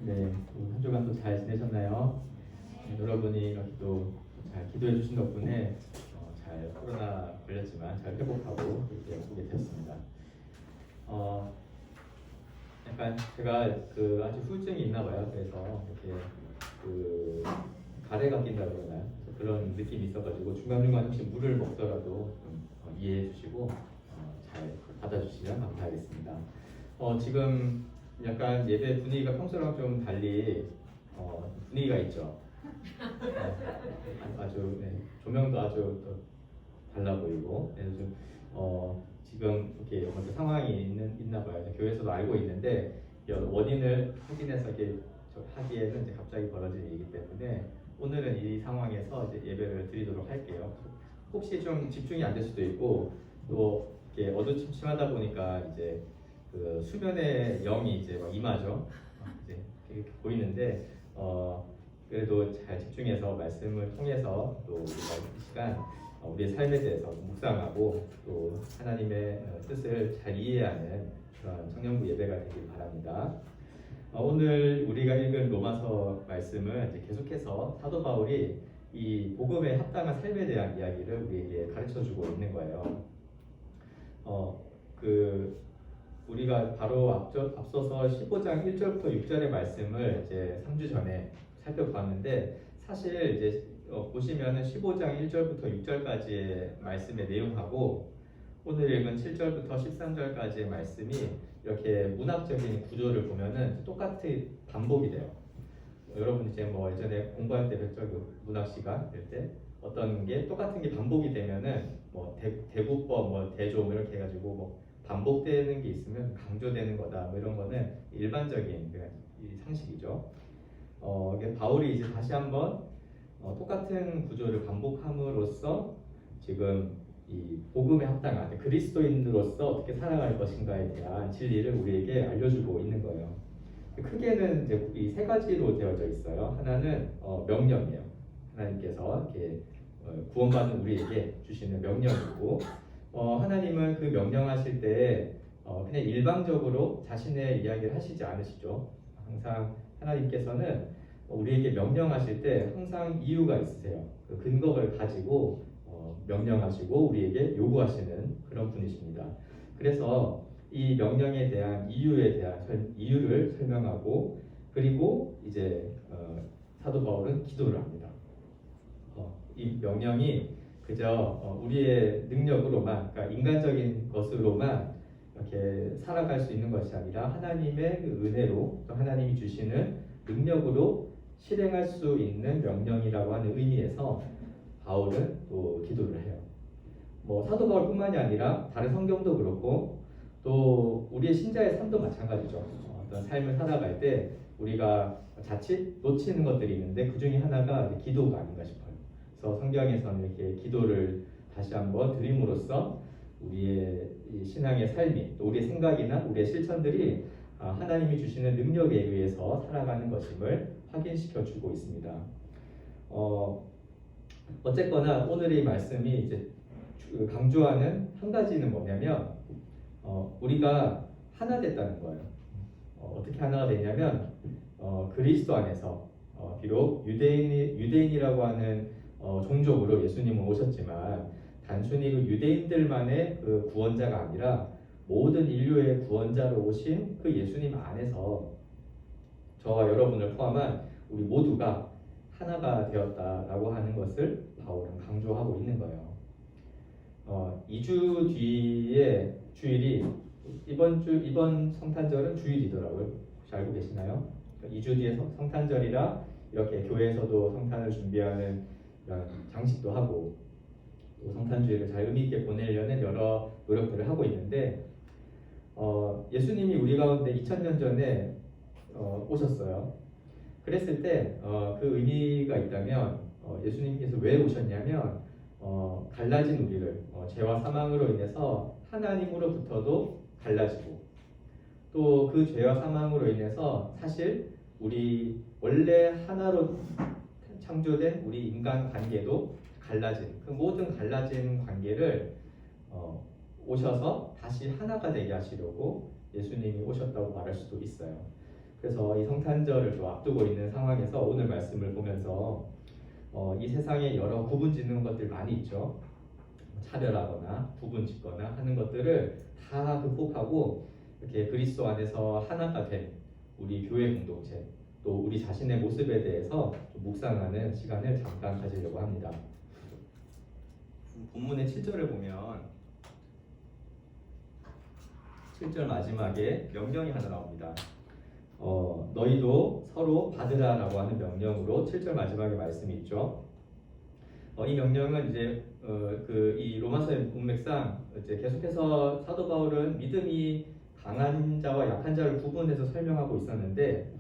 네, 한 주간 또 잘 지내셨나요? 여러분이 이렇게 또 잘 기도해 주신 덕분에 잘 코로나 걸렸지만 잘 회복하고 이렇게 오게 되었습니다. 어, 약간 제가 그 아주 후유증이 있나 봐요. 그래서 이렇게 그 가래가 낀다고 그러나요? 그래서 그런 느낌이 있어가지고 중간중간 혹시 물을 먹더라도 좀 이해해 주시고 잘 받아주시면 감사하겠습니다. 지금 약간 예배 분위기가 평소랑 좀 달리 분위기가 있죠. 아주 네, 조명도 아주 또 달라 보이고, 그래서 좀, 지금 이렇게 먼저 상황이 있나 봐요. 교회에서도 알고 있는데 원인을 확인해서 이렇게 하기에는 이제 갑자기 벌어진 일이기 때문에 오늘은 이 상황에서 이제 예배를 드리도록 할게요. 혹시 좀 집중이 안 될 수도 있고 또 이렇게 어두침침하다 보니까 이제 그 수면의 영이 이제 막 임하죠. 이제 이렇게 보이는데 그래도 잘 집중해서 말씀을 통해서 또 우리가 이 시간 우리의 삶에 대해서 묵상하고 또 하나님의 뜻을 잘 이해하는 그런 청년부 예배가 되길 바랍니다. 오늘 우리가 읽은 로마서 말씀은 이제 계속해서 사도 바울이 이 복음에 합당한 삶에 대한 이야기를 우리에게 가르쳐주고 있는 거예요. 우리가 바로 앞서서 15장 1절부터 6절의 말씀을 이제 3주 전에 살펴봤는데 사실 이제 보시면은 15장 1절부터 6절까지의 말씀의 내용하고 오늘 읽은 7절부터 13절까지의 말씀이 이렇게 문학적인 구조를 보면은 똑같이 반복이 돼요. 여러분 이제 뭐 예전에 공부할 때 뵀죠? 그 문학 시간 될 때 어떤 게 똑같은 게 반복이 되면은 뭐 대구법 뭐 대조 이렇게 해가지고 뭐 반복되는 게 있으면 강조되는 거다 뭐 이런 거는 일반적인 이 상식이죠. 바울이 이제 다시 한번 똑같은 구조를 반복함으로써 지금 이 복음에 합당한 그리스도인으로서 어떻게 살아갈 것인가에 대한 진리를 우리에게 알려주고 있는 거예요. 크게는 이제 이 세 가지로 되어져 있어요. 하나는 명령이에요. 하나님께서 이렇게 구원받는 우리에게 주시는 명령이고, 하나님은 그 명령하실 때 그냥 일방적으로 자신의 이야기를 하시지 않으시죠. 항상 하나님께서는 우리에게 명령하실 때 항상 이유가 있으세요. 그 근거를 가지고 명령하시고 우리에게 요구하시는 그런 분이십니다. 그래서 이 명령에 대한 이유를 설명하고 그리고 이제 사도 바울은 기도를 합니다. 이 명령이 그저 우리의 능력으로만, 그러니까 인간적인 것으로만 이렇게 살아갈 수 있는 것이 아니라 하나님의 그 은혜로 또 하나님이 주시는 능력으로 실행할 수 있는 명령이라고 하는 의미에서 바울은 또 기도를 해요. 뭐 사도 바울뿐만이 아니라 다른 성경도 그렇고 또 우리의 신자의 삶도 마찬가지죠. 어떤 삶을 살아갈 때 우리가 자칫 놓치는 것들이 있는데 그 중에 하나가 기도가 아닌가 싶어요. 그래서 성경에서는 이렇게 기도를 다시 한번 드림으로써 우리의 신앙의 삶이 또 우리의 생각이나 우리의 실천들이 하나님이 주시는 능력에 의해서 살아가는 것임을 확인시켜 주고 있습니다. 어쨌거나 오늘의 말씀이 이제 강조하는 한 가지는 뭐냐면 우리가 하나 됐다는 거예요. 어떻게 하나가 되냐면 그리스도 안에서 비록 유대인이라고 하는 종족으로 예수님은 오셨지만 단순히 그 유대인들만의 그 구원자가 아니라 모든 인류의 구원자로 오신 그 예수님 안에서 저와 여러분을 포함한 우리 모두가 하나가 되었다라고 하는 것을 바울은 강조하고 있는 거예요. 2주 뒤에 주일이 이번 성탄절은 주일이더라고요. 혹시 알고 계시나요? 2주 뒤에 성탄절이라 이렇게 교회에서도 성탄을 준비하는 이런 장식도 하고 또 성탄주일을 잘 의미 있게 보내려는 여러 노력들을 하고 있는데 예수님이 우리 가운데 2000년 전에 오셨어요. 그랬을 때 그 의미가 있다면 예수님께서 왜 오셨냐면 갈라진 우리를 죄와 사망으로 인해서 하나님으로부터도 갈라지고 또 그 죄와 사망으로 인해서 사실 우리 원래 하나로 창조된 우리 인간 관계도 갈라진 그 모든 갈라진 관계를 오셔서 다시 하나가 되게 하시려고 예수님이 오셨다고 말할 수도 있어요. 그래서 이 성탄절을 또 앞두고 있는 상황에서 오늘 말씀을 보면서 이 세상에 여러 구분 짓는 것들 많이 있죠. 차별하거나 구분 짓거나 하는 것들을 다 극복하고 이렇게 그리스도 안에서 하나가 된 우리 교회 공동체, 또 우리 자신의 모습에 대해서 좀 묵상하는 시간을 잠깐 가지려고 합니다. 본문의 7절을 보면 7절 마지막에 명령이 하나 나옵니다. 너희도 서로 받으라라고 하는 명령으로 7절 마지막에 말씀이 있죠. 이 명령은 이제 이 로마서의 문맥상 이제 계속해서 사도 바울은 믿음이 강한 자와 약한 자를 구분해서 설명하고 있었는데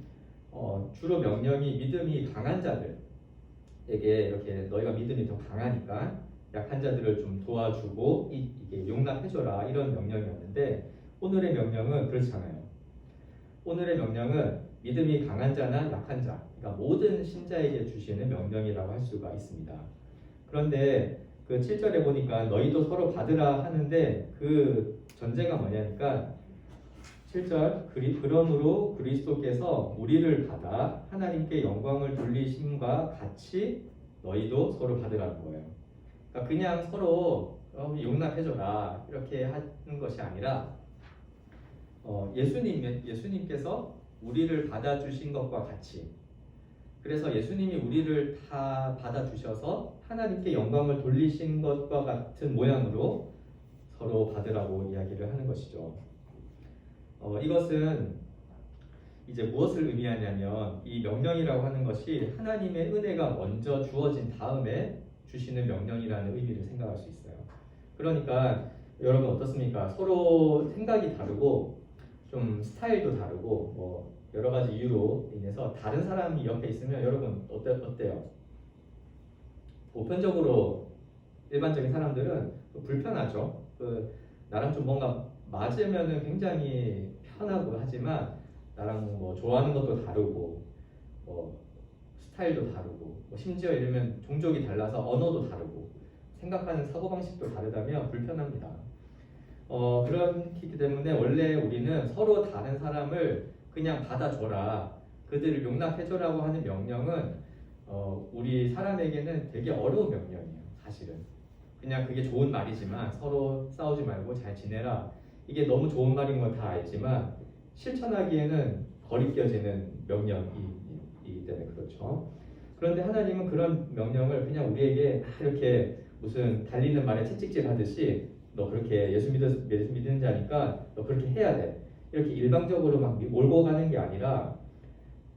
주로 명령이 믿음이 강한 자들에게 이렇게 너희가 믿음이 더 강하니까 약한 자들을 좀 도와주고 이게 용납해줘라 이런 명령이었는데 오늘의 명령은 그렇지 않아요. 오늘의 명령은 믿음이 강한 자나 약한 자, 그러니까 모든 신자에게 주시는 명령이라고 할 수가 있습니다. 그런데 그 7절에 보니까 너희도 서로 받으라 하는데 그 전제가 뭐냐니까 7절 그러므로 그리스도께서 우리를 받아 하나님께 영광을 돌리심과 같이 너희도 서로 받으라는 거예요. 그러니까 그냥 서로 용납해줘라 이렇게 하는 것이 아니라 예수님께서 우리를 받아주신 것과 같이, 그래서 예수님이 우리를 다 받아주셔서 하나님께 영광을 돌리신 것과 같은 모양으로 서로 받으라고 이야기를 하는 것이죠. 이것은 이제 무엇을 의미하냐면 이 명령이라고 하는 것이 하나님의 은혜가 먼저 주어진 다음에 주시는 명령이라는 의미를 생각할 수 있어요. 그러니까 여러분 어떻습니까? 서로 생각이 다르고 좀 스타일도 다르고 뭐 여러 가지 이유로 인해서 다른 사람이 옆에 있으면 여러분 어때요? 보편적으로 일반적인 사람들은 불편하죠. 나랑 좀 뭔가 맞으면은 굉장히 편하고 하지만 나랑 뭐 좋아하는 것도 다르고 스타일도 다르고 심지어 이러면 종족이 달라서 언어도 다르고 생각하는 사고방식도 다르다면 불편합니다. 그렇기 때문에 원래 우리는 서로 다른 사람을 그냥 받아줘라, 그들을 용납해줘라고 하는 명령은 우리 사람에게는 되게 어려운 명령이에요. 사실은 그냥 그게 좋은 말이지만 서로 싸우지 말고 잘 지내라, 이게 너무 좋은 말인 건 다 알지만 실천하기에는 거리껴지는 명령이기 때문에 그렇죠. 그런데 하나님은 그런 명령을 그냥 우리에게 이렇게 무슨 달리는 말에 채찍질 하듯이 너 그렇게 예수 믿는 자니까 너 그렇게 해야 돼, 이렇게 일방적으로 막 몰고 가는 게 아니라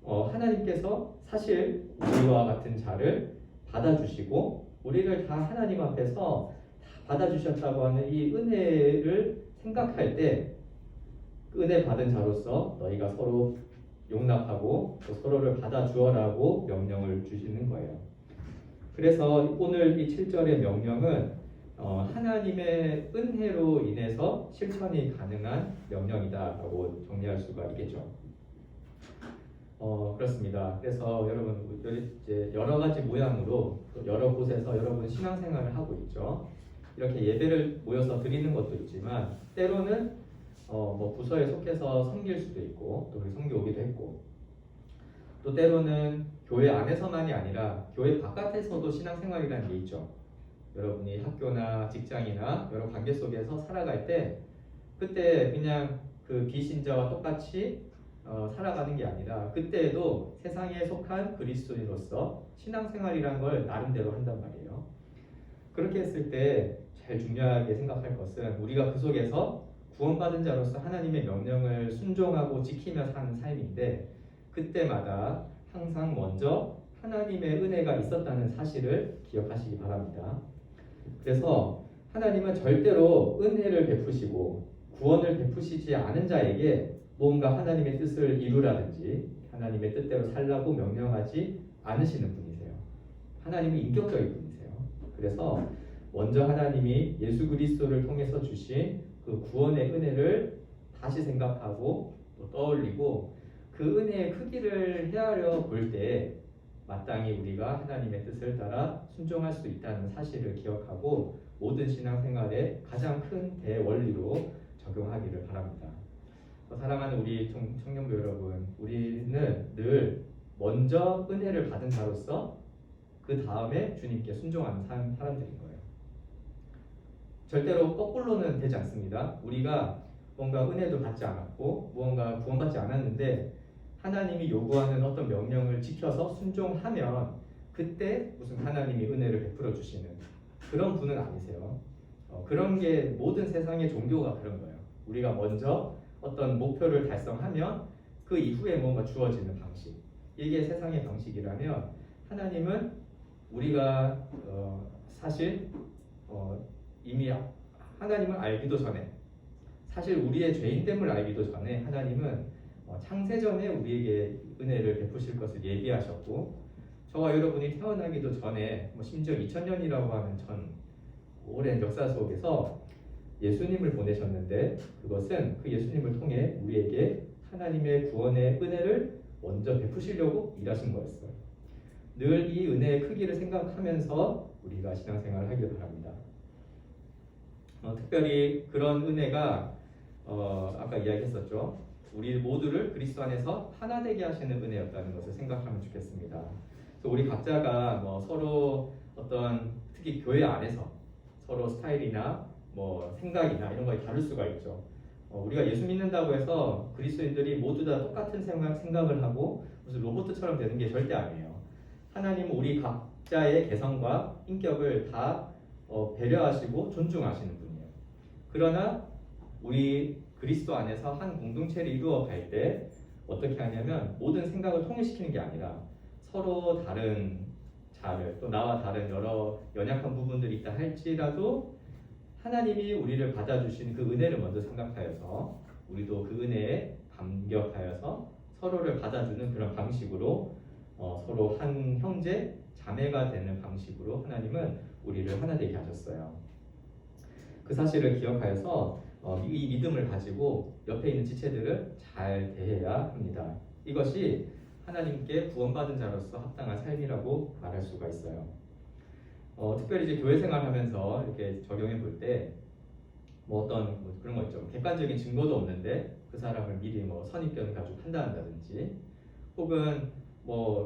하나님께서 사실 우리와 같은 자를 받아주시고 우리를 다 하나님 앞에서 다 받아주셨다고 하는 이 은혜를 생각할 때 은혜 받은 자로서 너희가 서로 용납하고 또 서로를 받아주어라고 명령을 주시는 거예요. 그래서 오늘 이 7절의 명령은 하나님의 은혜로 인해서 실천이 가능한 명령이다라고 정리할 수가 있겠죠. 그렇습니다. 그래서 여러분 이제 여러 가지 모양으로 여러 곳에서 여러분 신앙생활을 하고 있죠. 이렇게 예배를 모여서 드리는 것도 있지만 때로는 뭐 부서에 속해서 섬길 수도 있고 또 섬겨 오기도 했고 또 때로는 교회 안에서만이 아니라 교회 바깥에서도 신앙생활이라는 게 있죠. 여러분이 학교나 직장이나 여러 관계 속에서 살아갈 때 그때 그냥 그 비신자와 똑같이 살아가는 게 아니라 그때에도 세상에 속한 그리스도인으로서 신앙생활이란 걸 나름대로 한단 말이에요. 그렇게 했을 때 제일 중요하게 생각할 것은 우리가 그 속에서 구원받은 자로서 하나님의 명령을 순종하고 지키며 사는 삶인데 그때마다 항상 먼저 하나님의 은혜가 있었다는 사실을 기억하시기 바랍니다. 그래서 하나님은 절대로 은혜를 베푸시고 구원을 베푸시지 않은 자에게 뭔가 하나님의 뜻을 이루라든지 하나님의 뜻대로 살라고 명령하지 않으시는 분이세요. 하나님은 인격적인 분이세요. 그래서 먼저 하나님이 예수 그리스도를 통해서 주신 그 구원의 은혜를 다시 생각하고 또 떠올리고 그 은혜의 크기를 헤아려 볼 때 마땅히 우리가 하나님의 뜻을 따라 순종할 수 있다는 사실을 기억하고 모든 신앙생활의 가장 큰 대원리로 적용하기를 바랍니다. 사랑하는 우리 청년부 여러분, 우리는 늘 먼저 은혜를 받은 자로서 그 다음에 주님께 순종하는 사람들인 거예요. 절대로 거꾸로는 되지 않습니다. 우리가 뭔가 은혜도 받지 않았고 무언가 구원받지 않았는데 하나님이 요구하는 어떤 명령을 지켜서 순종하면 그때 무슨 하나님이 은혜를 베풀어 주시는 그런 분은 아니세요. 그런 게 모든 세상의 종교가 그런 거예요. 우리가 먼저 어떤 목표를 달성하면 그 이후에 뭔가 주어지는 방식. 이게 세상의 방식이라면 하나님은 우리가 사실 이미 하나님을 알기도 전에 사실 우리의 죄인됨을 알기도 전에 하나님은 창세전에 우리에게 은혜를 베푸실 것을 예비하셨고 저와 여러분이 태어나기도 전에 심지어 2000년이라고 하는 전 오랜 역사 속에서 예수님을 보내셨는데 그것은 그 예수님을 통해 우리에게 하나님의 구원의 은혜를 먼저 베푸시려고 일하신 거였어요. 늘 이 은혜의 크기를 생각하면서 우리가 신앙생활을 하길 바랍니다. 특별히 그런 은혜가 아까 이야기했었죠. 우리 모두를 그리스도 안에서 하나 되게 하시는 은혜였다는 것을 생각하면 좋겠습니다. 그래서 우리 각자가 서로 어떤 특히 교회 안에서 서로 스타일이나 생각이나 이런 걸 다를 수가 있죠. 우리가 예수 믿는다고 해서 그리스도인들이 모두 다 똑같은 생각을 하고 무슨 로봇처럼 되는 게 절대 아니에요. 하나님은 우리 각자의 개성과 인격을 다 배려하시고 존중하시는 분이에요. 그러나 우리 그리스도 안에서 한 공동체를 이루어 갈 때 어떻게 하냐면 모든 생각을 통일시키는 게 아니라 서로 다른 자를 또 나와 다른 여러 연약한 부분들이 있다 할지라도 하나님이 우리를 받아주신 그 은혜를 먼저 생각하여서 우리도 그 은혜에 감격하여서 서로를 받아주는 그런 방식으로 서로 한 형제 자매가 되는 방식으로 하나님은 우리를 하나 되게 하셨어요. 그 사실을 기억하여서 이 믿음을 가지고 옆에 있는 지체들을 잘 대해야 합니다. 이것이 하나님께 구원받은 자로서 합당한 삶이라고 말할 수가 있어요. 특별히 이제 교회 생활하면서 이렇게 적용해 볼 때 어떤 그런 거 있죠. 객관적인 증거도 없는데 그 사람을 미리 선입견을 가지고 판단한다든지, 혹은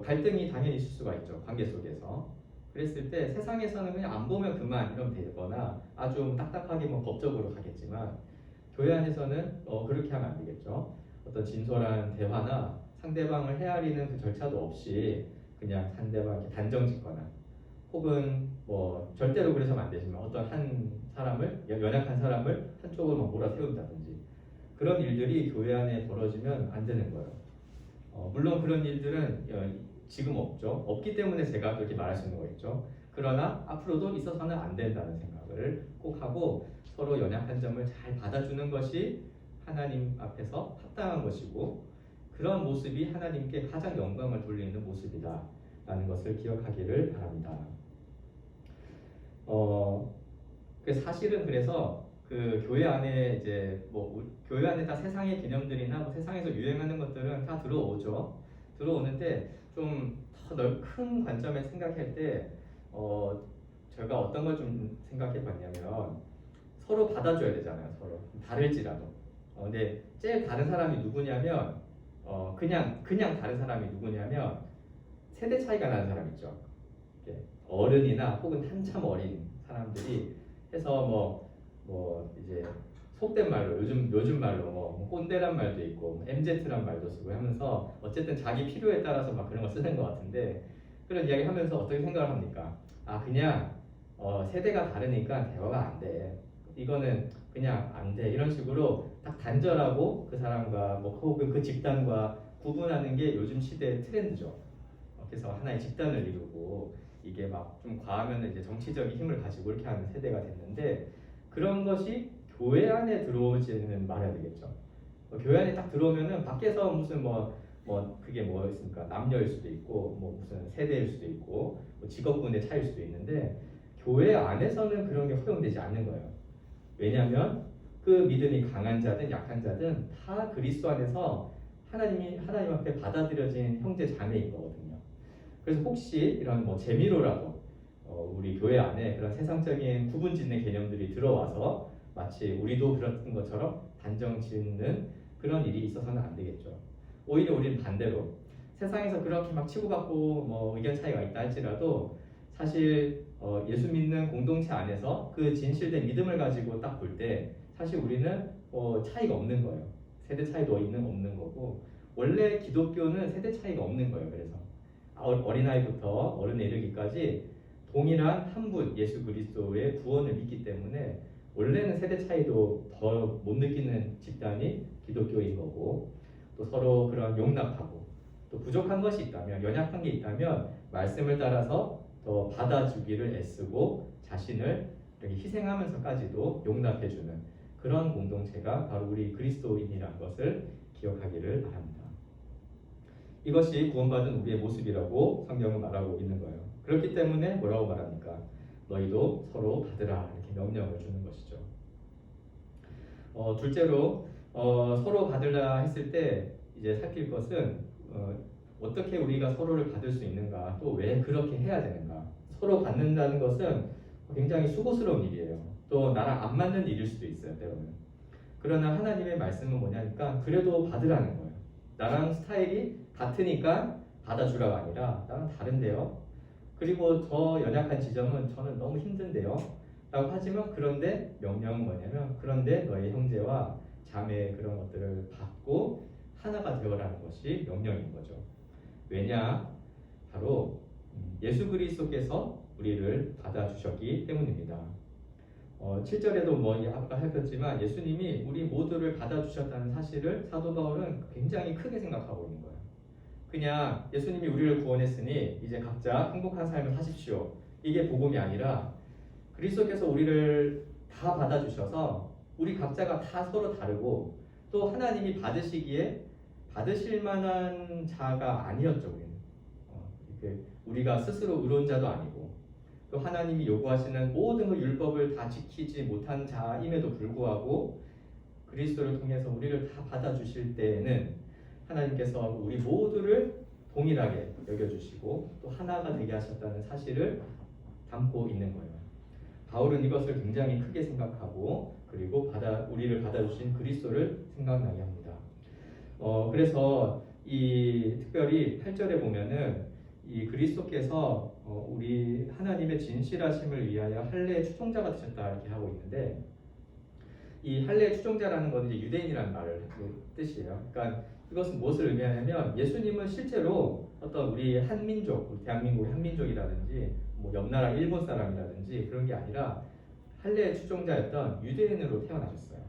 갈등이 당연히 있을 수가 있죠. 관계 속에서. 그랬을 때 세상에서는 그냥 안 보면 그만 이러면 되거나 아주 딱딱하게 법적으로 가겠지만 교회 안에서는 그렇게 하면 안 되겠죠. 어떤 진솔한 대화나 상대방을 헤아리는 그 절차도 없이 그냥 상대방에게 단정 짓거나, 혹은 절대로 그래서는 안 되지만 어떤 한 사람을, 연약한 사람을 한쪽으로 몰아세운다든지, 그런 일들이 교회 안에 벌어지면 안 되는 거예요. 물론 그런 일들은 지금 없죠. 없기 때문에 제가 그렇게 말할 수 있는 거겠죠. 그러나 앞으로도 있어서는 안 된다는 생각을 꼭 하고 서로 연약한 점을 잘 받아주는 것이 하나님 앞에서 합당한 것이고, 그런 모습이 하나님께 가장 영광을 돌리는 모습이다 라는 것을 기억하기를 바랍니다. 사실은 그래서 그 교회 안에 이제 교회 안에 다 세상의 개념들이나 세상에서 유행하는 것들은 다 들어오죠. 들어오는데 좀 더 큰 관점에 생각할 때 제가 어떤 걸 좀 생각해 봤냐면, 서로 받아줘야 되잖아요. 서로 다를지라도. 근데 제일 다른 사람이 누구냐면 그냥 다른 사람이 누구냐면 세대 차이가 나는 사람 있죠. 어른이나 혹은 한참 어린 사람들이 해서 이제 속된 말로 요즘 말로 꼰대란 말도 있고 MZ란 말도 쓰고 하면서 어쨌든 자기 필요에 따라서 그런 거 쓰는 것 같은데, 그런 이야기 하면서 어떻게 생각을 합니까? 그냥 세대가 다르니까 대화가 안 돼. 이거는 그냥 안 돼. 이런 식으로 딱 단절하고 그 사람과 혹은 그 집단과 구분하는 게 요즘 시대의 트렌드죠. 그래서 하나의 집단을 이루고 이게 좀 과하면 이제 정치적인 힘을 가지고 이렇게 하는 세대가 됐는데, 그런 것이 교회 안에 들어오지는 말아야 되겠죠. 교회 안에 딱 들어오면은 밖에서 무슨 그게 있습니까? 남녀일 수도 있고 무슨 세대일 수도 있고 직업군의 차이일 수도 있는데, 교회 안에서는 그런 게 허용되지 않는 거예요. 왜냐하면 그 믿음이 강한 자든 약한 자든 다 그리스도 안에서 하나님 앞에 받아들여진 형제 자매인 거거든요. 그래서 혹시 이런 재미로라도 우리 교회 안에 그런 세상적인 구분 짓는 개념들이 들어와서 마치 우리도 그런 것처럼 단정 짓는 그런 일이 있어서는 안 되겠죠. 오히려 우리는 반대로 세상에서 그렇게 막 치고받고 뭐 의견 차이가 있다 할지라도 사실 예수 믿는 공동체 안에서 그 진실된 믿음을 가지고 딱 볼 때 사실 우리는 차이가 없는 거예요. 세대 차이도 없는 거고 원래 기독교는 세대 차이가 없는 거예요. 그래서 어린아이부터 어른에 이르기까지 동일한 한 분 예수 그리스도의 구원을 믿기 때문에 원래는 세대 차이도 더 못 느끼는 집단이 기독교인 거고 또 서로 그런 용납하고 또 부족한 것이 있다면 연약한 게 있다면 말씀을 따라서 더 받아주기를 애쓰고 자신을 이렇게 희생하면서까지도 용납해주는 그런 공동체가 바로 우리 그리스도인이라는 것을 기억하기를 바랍니다. 이것이 구원받은 우리의 모습이라고 성경은 말하고 있는 거예요. 그렇기 때문에 뭐라고 말합니까? 너희도 서로 받으라 이렇게 명령을 주는 것이죠. 둘째로 서로 받으라 했을 때 이제 살필 것은 어떻게 우리가 서로를 받을 수 있는가, 또 왜 그렇게 해야 되는가. 서로 받는다는 것은 굉장히 수고스러운 일이에요. 또 나랑 안 맞는 일일 수도 있어요, 때로는. 그러나 하나님의 말씀은 뭐냐니까 그래도 받으라는 거예요. 나랑 스타일이 같으니까 받아주라가 아니라 나는 다른데요. 그리고 저 연약한 지점은 저는 너무 힘든데요. 라고 하지만 그런데 명령은 뭐냐면 그런데 너의 형제와 자매의 그런 것들을 받고 하나가 되어라는 것이 명령인 거죠. 왜냐? 바로 예수 그리스도께서 우리를 받아주셨기 때문입니다. 7절에도 뭐 아까 살폈지만 예수님이 우리 모두를 받아주셨다는 사실을 사도 바울은 굉장히 크게 생각하고 있는 거예요. 그냥 예수님이 우리를 구원했으니 이제 각자 행복한 삶을 사십시오. 이게 복음이 아니라 그리스도께서 우리를 다 받아주셔서 우리 각자가 다 서로 다르고 또 하나님이 받으시기에 받으실 만한 자가 아니었죠. 우리는 우리가 스스로 의로운 자도 아니고 또 하나님이 요구하시는 모든 그 율법을 다 지키지 못한 자임에도 불구하고 그리스도를 통해서 우리를 다 받아주실 때에는 하나님께서 우리 모두를 동일하게 여겨주시고 또 하나가 되게 하셨다는 사실을 담고 있는 거예요. 바울은 이것을 굉장히 크게 생각하고 그리고 우리를 받아주신 그리스도를 생각나게 합니다. 그래서 이 특별히 8절에 보면은 이 그리스도께서 우리 하나님의 진실하심을 위하여 할례의 추종자가 되셨다 이렇게 하고 있는데 이 할례의 추종자라는 건 이제 유대인이라는 말을 뜻이에요. 그러니까 이것은 무엇을 의미하냐면 예수님은 실제로 어떤 우리 한민족, 우리 대한민국의 한민족이라든지 뭐 옆나라 일본 사람이라든지 그런 게 아니라 할례의 추종자였던 유대인으로 태어나셨어요.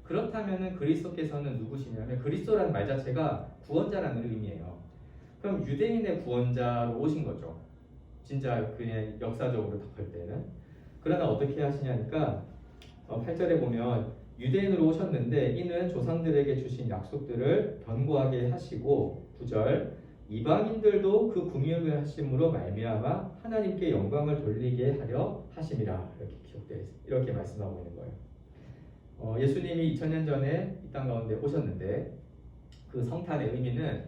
그렇다면은 그리스도께서는 누구시냐면 그리스도라는 말 자체가 구원자라는 의미예요. 그럼 유대인의 구원자로 오신 거죠. 진짜 그냥 역사적으로 볼 때는. 그러나 어떻게 하시냐니까 8절에 보면 유대인으로 오셨는데 이는 조상들에게 주신 약속들을 견고하게 하시고 9절 이방인들도 그 궁유를 하심으로 말미암아 하나님께 영광을 돌리게 하려 하심이라 이렇게 기록되어 있습니다. 이렇게 말씀하고 있는 거예요. 예수님이 2000년 전에 이 땅 가운데 오셨는데 그 성탄의 의미는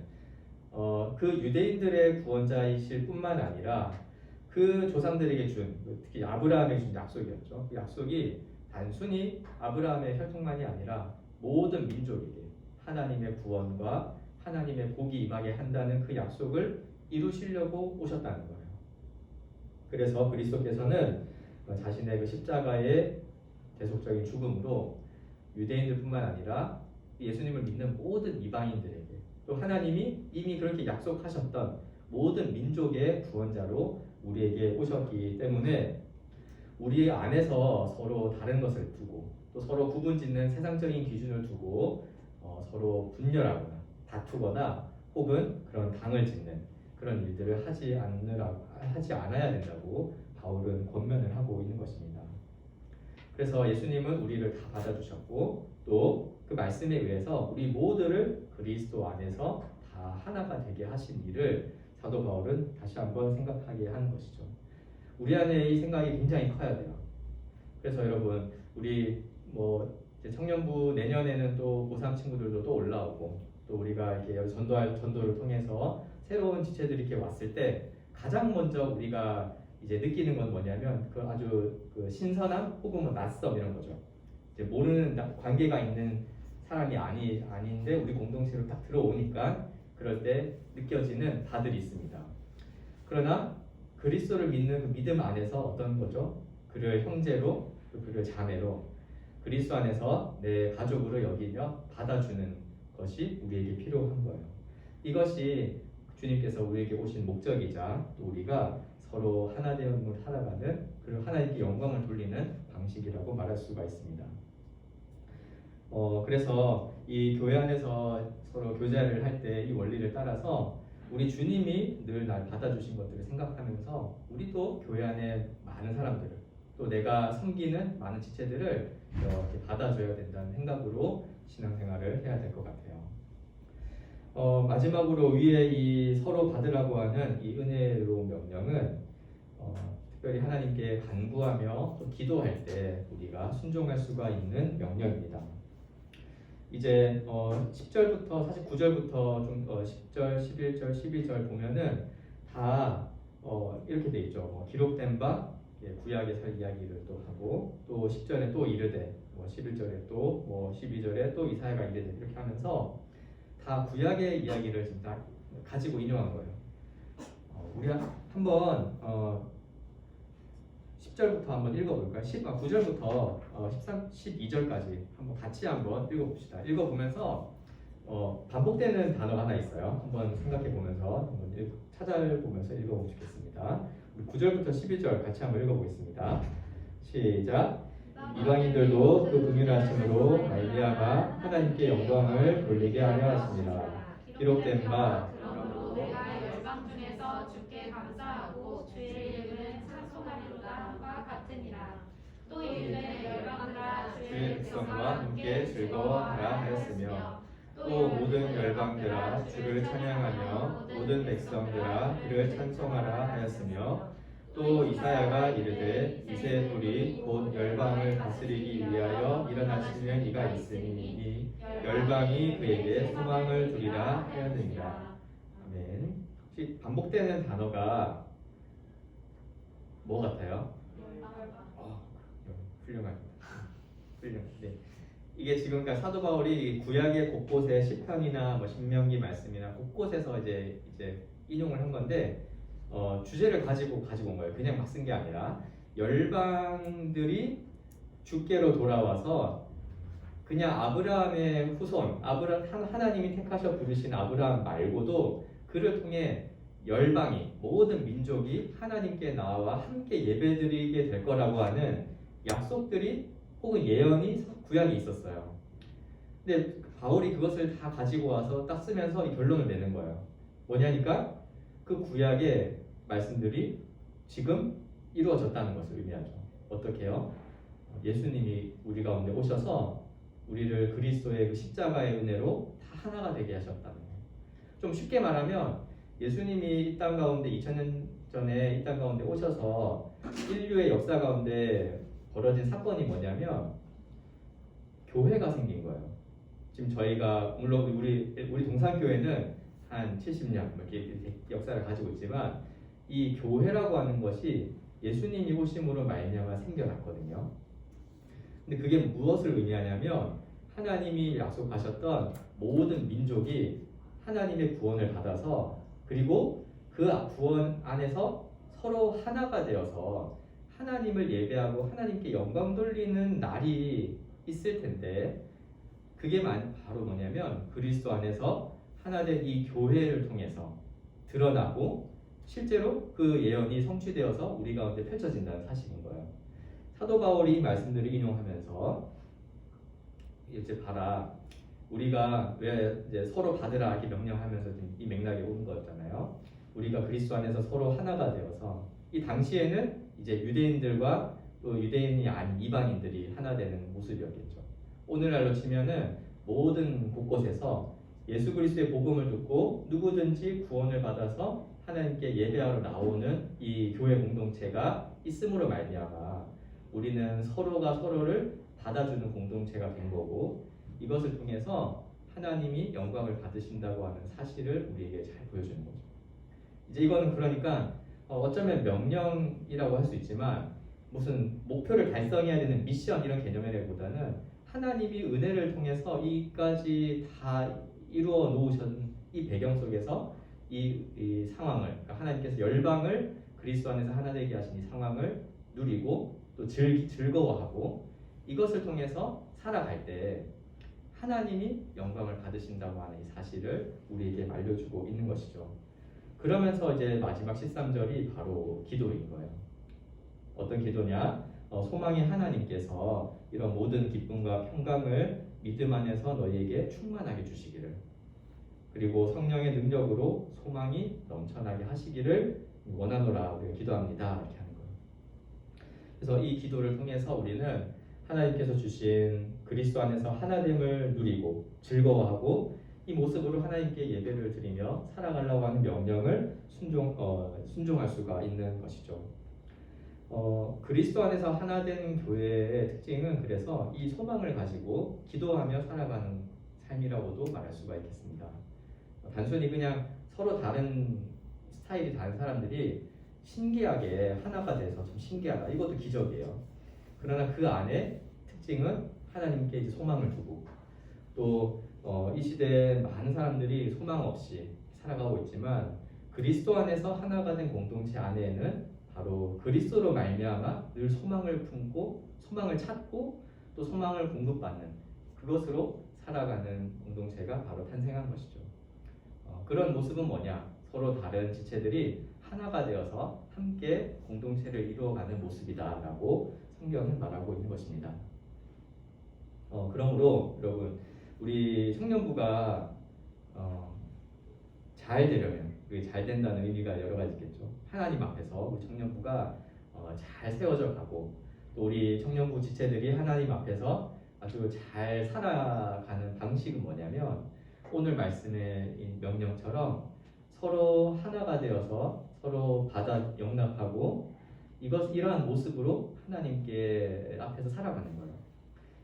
그 유대인들의 구원자이실 뿐만 아니라 그 조상들에게 준 특히 아브라함에게 준 약속이었죠. 그 약속이 단순히 아브라함의 혈통만이 아니라 모든 민족에게 하나님의 구원과 하나님의 복이 임하게 한다는 그 약속을 이루시려고 오셨다는 거예요. 그래서 그리스도께서는 자신의 그 십자가의 대속적인 죽음으로 유대인들뿐만 아니라 예수님을 믿는 모든 이방인들에게 또 하나님이 이미 그렇게 약속하셨던 모든 민족의 구원자로 우리에게 오셨기 때문에 우리 안에서 서로 다른 것을 두고 또 서로 구분짓는 세상적인 기준을 두고 서로 분열하거나 다투거나 혹은 그런 당을 짓는 그런 일들을 하지 않아야 된다고 바울은 권면을 하고 있는 것입니다. 그래서 예수님은 우리를 다 받아주셨고 또 그 말씀에 의해서 우리 모두를 그리스도 안에서 다 하나가 되게 하신 일을 사도 바울은 다시 한번 생각하게 하는 것이죠. 우리 안에 이 생각이 굉장히 커야 돼요. 그래서 여러분 우리 이제 청년부 내년에는 또 고3 친구들도 또 올라오고 또 우리가 이렇게 전도를 통해서 새로운 지체들이 이렇게 왔을 때 가장 먼저 우리가 이제 느끼는 건 뭐냐면 그 아주 그 신선함 혹은 낯섦 이런 거죠. 이제 모르는 관계가 있는 사람이 아닌데 우리 공동체로 딱 들어오니까 그럴 때 느껴지는 바들이 있습니다. 그러나 그리스도를 믿는 그 믿음 안에서 어떤 거죠? 그를 형제로, 또 그를 자매로 그리스도 안에서 내 가족으로 여기며 받아주는 것이 우리에게 필요한 거예요. 이것이 주님께서 우리에게 오신 목적이자 또 우리가 서로 하나 되어 살아가는 그리고 하나님께 영광을 돌리는 방식이라고 말할 수가 있습니다. 그래서 이 교회 안에서 서로 교제를 할 때 이 원리를 따라서 우리 주님이 늘 날 받아주신 것들을 생각하면서 우리도 교회 안에 많은 사람들을 또 내가 섬기는 많은 지체들을 이렇게 받아줘야 된다는 생각으로 신앙생활을 해야 될 것 같아요. 마지막으로 위에 이 서로 받으라고 하는 이 은혜로운 명령은 특별히 하나님께 간구하며 또 기도할 때 우리가 순종할 수가 있는 명령입니다. 이제 10절부터 사실 9절부터 좀 10절, 11절, 12절 보면은 다 이렇게 돼 있죠. 기록된 바 구약에서 이야기를 또 하고 또 10절에 또 이르되 11절에 또 12절에 또 이사야가 이르되 이렇게 하면서 다 구약의 이야기를 지금 다 가지고 인용한 거예요. 우리 한번 10절부터 한번 읽어볼까요? 9절부터 12절까지 한번 같이 한번 읽어봅시다. 읽어보면서 반복되는 단어가 하나 있어요. 한번 생각해보면서 한번 찾아보면서 읽어보시겠습니다. 9절부터 12절 같이 한번 읽어보겠습니다. 시작. 이방인들도 그 긍휼하심으로 말미암아 하나님께 영광을 돌리게 하려 하십니다. 기록된 바 그러므로 내가 열방 중에서 주께 감사하고 주의 이름을 찬송하리로다 함과 같으니라. 또 이르되 열방들아 주의 백성과 함께 즐거워하라 하였으며 또 모든 열방들아 주를 찬양하며 모든 백성들아 그를 찬송하라 하였으며 또 이사야가 이르되 이새 돌이 곧 열방을 다스리기 위하여 일어나시는 이가 있으니 이 열방이 그에게 소망을 두리라 하였느니라. 아멘. 혹시 반복되는 단어가 뭐 같아요? 훌륭합니다. 네. 이게 지금 그러니까 사도 바울이 구약의 곳곳에 시편이나 신명기 말씀이나 곳곳에서 이제 인용을 한 건데 주제를 가지고 온 거예요. 그냥 막 쓴 게 아니라 열방들이 주께로 돌아와서 그냥 아브라함의 후손, 하나님이 택하셔 부르신 아브라함 말고도 그를 통해 열방이 모든 민족이 하나님께 나와 함께 예배드리게 될 거라고 하는 약속들이 혹은 예언이 구약에 있었어요. 근데 바울이 그것을 다 가지고 와서 딱 쓰면서 이 결론을 내는 거예요. 뭐냐니까 그 구약의 말씀들이 지금 이루어졌다는 것을 의미하죠. 어떻게요? 예수님이 우리 가운데 오셔서 우리를 그리스도의 그 십자가의 은혜로 다 하나가 되게 하셨다는 거예요. 좀 쉽게 말하면 예수님이 이 땅 가운데 2000년 전에 이 땅 가운데 오셔서 인류의 역사 가운데 벌어진 사건이 뭐냐면 교회가 생긴 거예요. 지금 저희가 물론 우리 동산교회는 한 70년 이렇게 역사를 가지고 있지만 이 교회라고 하는 것이 예수님이 오심으로 말미암아 생겨났거든요. 근데 그게 무엇을 의미하냐면 하나님이 약속하셨던 모든 민족이 하나님의 구원을 받아서 그리고 그 구원 안에서 서로 하나가 되어서 하나님을 예배하고 하나님께 영광 돌리는 날이 있을 텐데 그게 바로 뭐냐면 그리스도 안에서 하나된 이 교회를 통해서 드러나고 실제로 그 예언이 성취되어서 우리 가운데 펼쳐진다는 사실인 거예요. 사도 바울이 이 말씀들을 인용하면서 이제 봐라 우리가 왜 이제 서로 받으라 이렇게 명령하면서 이 맥락에 오는 거였잖아요. 우리가 그리스도 안에서 서로 하나가 되어서 이 당시에는 이제 유대인들과 또 유대인이 아닌 이방인들이 하나 되는 모습이었겠죠. 오늘날로 치면은 모든 곳곳에서 예수 그리스도의 복음을 듣고 누구든지 구원을 받아서 하나님께 예배하러 나오는 이 교회 공동체가 있음으로 말미암아 우리는 서로가 서로를 받아주는 공동체가 된 거고 이것을 통해서 하나님이 영광을 받으신다고 하는 사실을 우리에게 잘 보여주는 거죠. 이제 이거는 그러니까 어쩌면 명령이라고 할 수 있지만 무슨 목표를 달성해야 되는 미션 이런 개념이라기보다는 하나님이 은혜를 통해서 이까지 다 이루어 놓으신 이 배경 속에서 이 상황을, 그러니까 하나님께서 열방을 그리스도 안에서 하나 되게 하신 이 상황을 누리고 또 즐거워하고 이것을 통해서 살아갈 때 하나님이 영광을 받으신다고 하는 이 사실을 우리에게 알려주고 있는 것이죠. 그러면서 이제 마지막 13절이 바로 기도인 거예요. 어떤 기도냐? 소망의 하나님께서 이런 모든 기쁨과 평강을 믿음 안에서 너희에게 충만하게 주시기를, 그리고 성령의 능력으로 소망이 넘쳐나게 하시기를 원하노라 우리가 기도합니다. 이렇게 하는 거예요. 그래서 이 기도를 통해서 우리는 하나님께서 주신 그리스도 안에서 하나됨을 누리고 즐거워하고 이 모습으로 하나님께 예배를 드리며 살아가려고 하는 명령을 순종할 수가 있는 것이죠. 그리스도 안에서 하나된 교회의 특징은 그래서 이 소망을 가지고 기도하며 살아가는 삶이라고도 말할 수가 있겠습니다. 단순히 그냥 서로 다른 스타일이 다른 사람들이 신기하게 하나가 돼서 좀 신기하다, 이것도 기적이에요. 그러나 그 안에 특징은 하나님께 이제 소망을 두고 또 이 시대에 많은 사람들이 소망 없이 살아가고 있지만 그리스도 안에서 하나가 된 공동체 안에는 바로 그리스도로 말미암아 늘 소망을 품고 소망을 찾고 또 소망을 공급받는 그것으로 살아가는 공동체가 바로 탄생한 것이죠. 그런 모습은 뭐냐? 서로 다른 지체들이 하나가 되어서 함께 공동체를 이루어가는 모습이다라고 성경은 말하고 있는 것입니다. 그러므로 여러분, 우리 청년부가 잘 되려면, 그게 잘 된다는 의미가 여러 가지 있겠죠. 하나님 앞에서 우리 청년부가 잘 세워져 가고 또 우리 청년부 지체들이 하나님 앞에서 아주 잘 살아가는 방식은 뭐냐면 오늘 말씀의 명령처럼 서로 하나가 되어서 서로 받아 용납하고 이러한 모습으로 하나님께 앞에서 살아가는 거예요.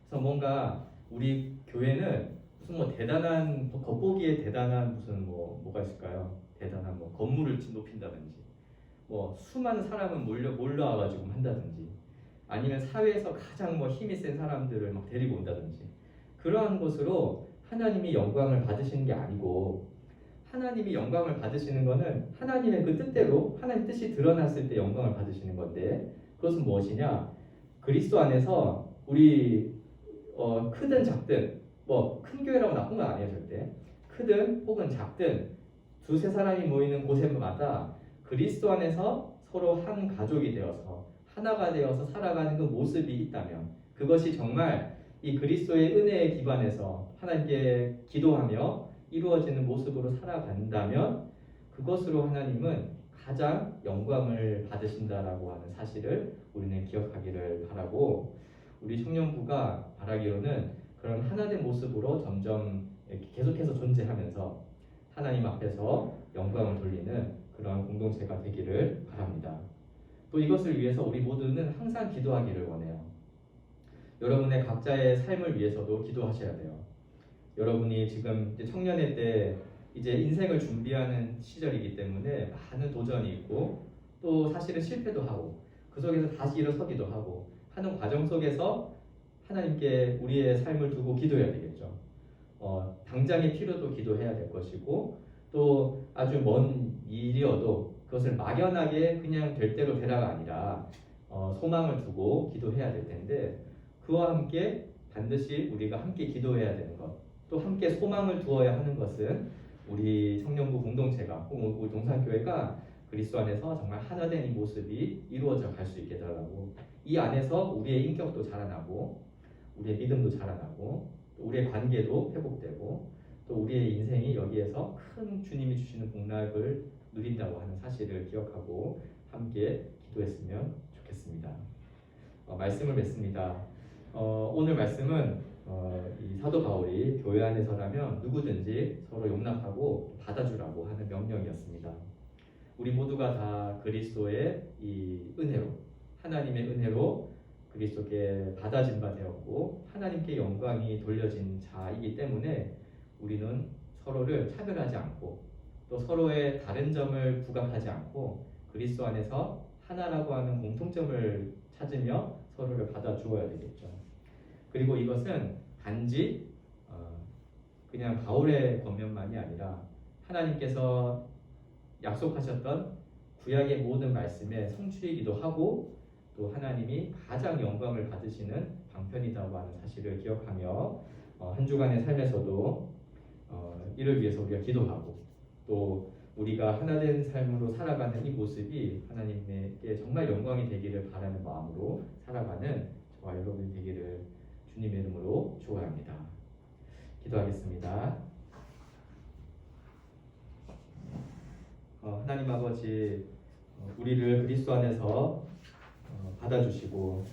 그래서 뭔가 우리 교회는 무슨 뭐 대단한 겉보기에 대단한 무슨 뭐가 있을까요? 대단한 건물을 높인다든지 뭐 수많은 사람을 몰려와가지고 한다든지 아니면 사회에서 가장 힘이 센 사람들을 막 데리고 온다든지 그러한 것으로 하나님이 영광을 받으시는 게 아니고 하나님이 영광을 받으시는 것은 하나님의 그 뜻대로 하나님 뜻이 드러났을 때 영광을 받으시는 건데 그것은 무엇이냐? 그리스도 안에서 우리 크든 작든 큰 교회라고 나쁜 건 아니에요. 절대 크든 혹은 작든 두세 사람이 모이는 곳에마다 그리스도 안에서 서로 한 가족이 되어서 하나가 되어서 살아가는 그 모습이 있다면 그것이 정말 이 그리스도의 은혜에 기반해서 하나님께 기도하며 이루어지는 모습으로 살아간다면 그것으로 하나님은 가장 영광을 받으신다라고 하는 사실을 우리는 기억하기를 바라고 우리 청년부가 바라기로는 그런 하나된 모습으로 점점 계속해서 존재하면서 하나님 앞에서 영광을 돌리는 그런 공동체가 되기를 바랍니다. 또 이것을 위해서 우리 모두는 항상 기도하기를 원해요. 여러분의 각자의 삶을 위해서도 기도하셔야 돼요. 여러분이 지금 이제 청년의 때 이제 인생을 준비하는 시절이기 때문에 많은 도전이 있고 또 사실은 실패도 하고 그 속에서 다시 일어서기도 하고 하는 과정 속에서 하나님께 우리의 삶을 두고 기도해야 되겠죠. 당장의 필요도 기도해야 될 것이고 또 아주 먼 일이어도 그것을 막연하게 그냥 될 대로 되라가 아니라 소망을 두고 기도해야 될 텐데 그와 함께 반드시 우리가 함께 기도해야 되는 것, 또 함께 소망을 두어야 하는 것은 우리 청년부 공동체가 혹은 우리 동산교회가 그리스도 안에서 정말 하나된 이 모습이 이루어져 갈 수 있게 해달라고 이 안에서 우리의 인격도 자라나고 우리의 믿음도 자라나고 또 우리의 관계도 회복되고 또 우리의 인생이 여기에서 큰 주님이 주시는 복락을 누린다고 하는 사실을 기억하고 함께 기도했으면 좋겠습니다. 말씀을 맺습니다. 오늘 말씀은 이 사도 바울이 교회 안에서라면 누구든지 서로 용납하고 받아주라고 하는 명령이었습니다. 우리 모두가 다 그리스도의 이 은혜로 하나님의 은혜로 그리스도께 받아진 바 되었고 하나님께 영광이 돌려진 자이기 때문에 우리는 서로를 차별하지 않고 또 서로의 다른 점을 부각하지 않고 그리스도 안에서 하나라고 하는 공통점을 찾으며 서로를 받아주어야 되겠죠. 그리고 이것은 단지 그냥 바울의 권면만이 아니라 하나님께서 약속하셨던 구약의 모든 말씀의 성취이기도 하고 또 하나님이 가장 영광을 받으시는 방편이라고 하는 사실을 기억하며 한 주간의 삶에서도 이를 위해서 우리가 기도하고 또 우리가 하나된 삶으로 살아가는 이 모습이 하나님께 정말 영광이 되기를 바라는 마음으로 살아가는 저와 여러분이 되기를 주님의 이름으로 축원합니다. 기도하겠습니다. 하나님 아버지, 우리를 그리스도 안에서 받아주시고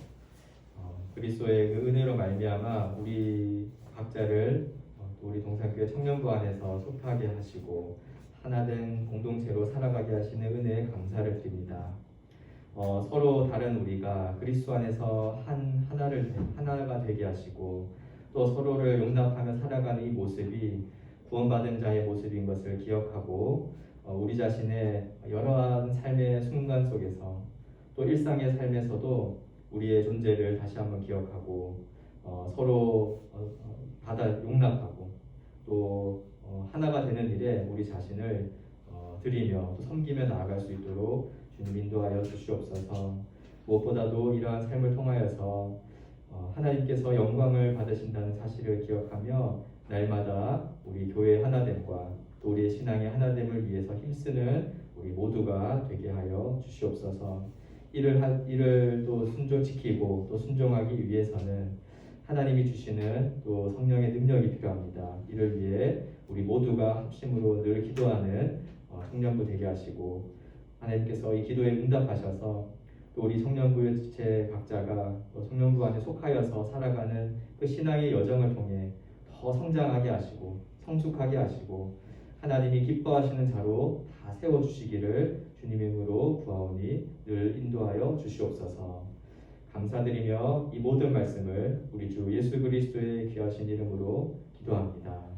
그리스도의 그 은혜로 말미암아 우리 각자를 또 우리 동산교회 청년부 안에서 속하게 하시고 하나된 공동체로 살아가게 하시는 은혜에 감사를 드립니다. 서로 다른 우리가 그리스도 안에서 하나가 되게 하시고 또 서로를 용납하며 살아가는 이 모습이 구원받은 자의 모습인 것을 기억하고 우리 자신의 여러한 삶의 순간 속에서 또 일상의 삶에서도 우리의 존재를 다시 한번 기억하고 서로 받아 용납하고 또 하나가 되는 일에 우리 자신을 드리며 또 섬기며 나아갈 수 있도록 주님 인도하여 주시옵소서. 무엇보다도 이러한 삶을 통하여서 하나님께서 영광을 받으신다는 사실을 기억하며 날마다 우리 교회의 하나됨과 또 우리의 신앙의 하나됨을 위해서 힘쓰는 우리 모두가 되게 하여 주시옵소서. 이를 또 지키고 또 순종하기 위해서는 하나님이 주시는 또 성령의 능력이 필요합니다. 이를 위해 우리 모두가 합심으로 늘 기도하는 청년부 되게 하시고 하나님께서 이 기도에 응답하셔서 또 우리 청년부의 지체 각자가 또 청년부 안에 속하여서 살아가는 그 신앙의 여정을 통해 더 성장하게 하시고 성숙하게 하시고 하나님이 기뻐하시는 자로 다 세워주시기를 주님의 이름으로 구하오니 늘 인도하여 주시옵소서. 감사드리며 이 모든 말씀을 우리 주 예수 그리스도의 귀하신 이름으로 기도합니다.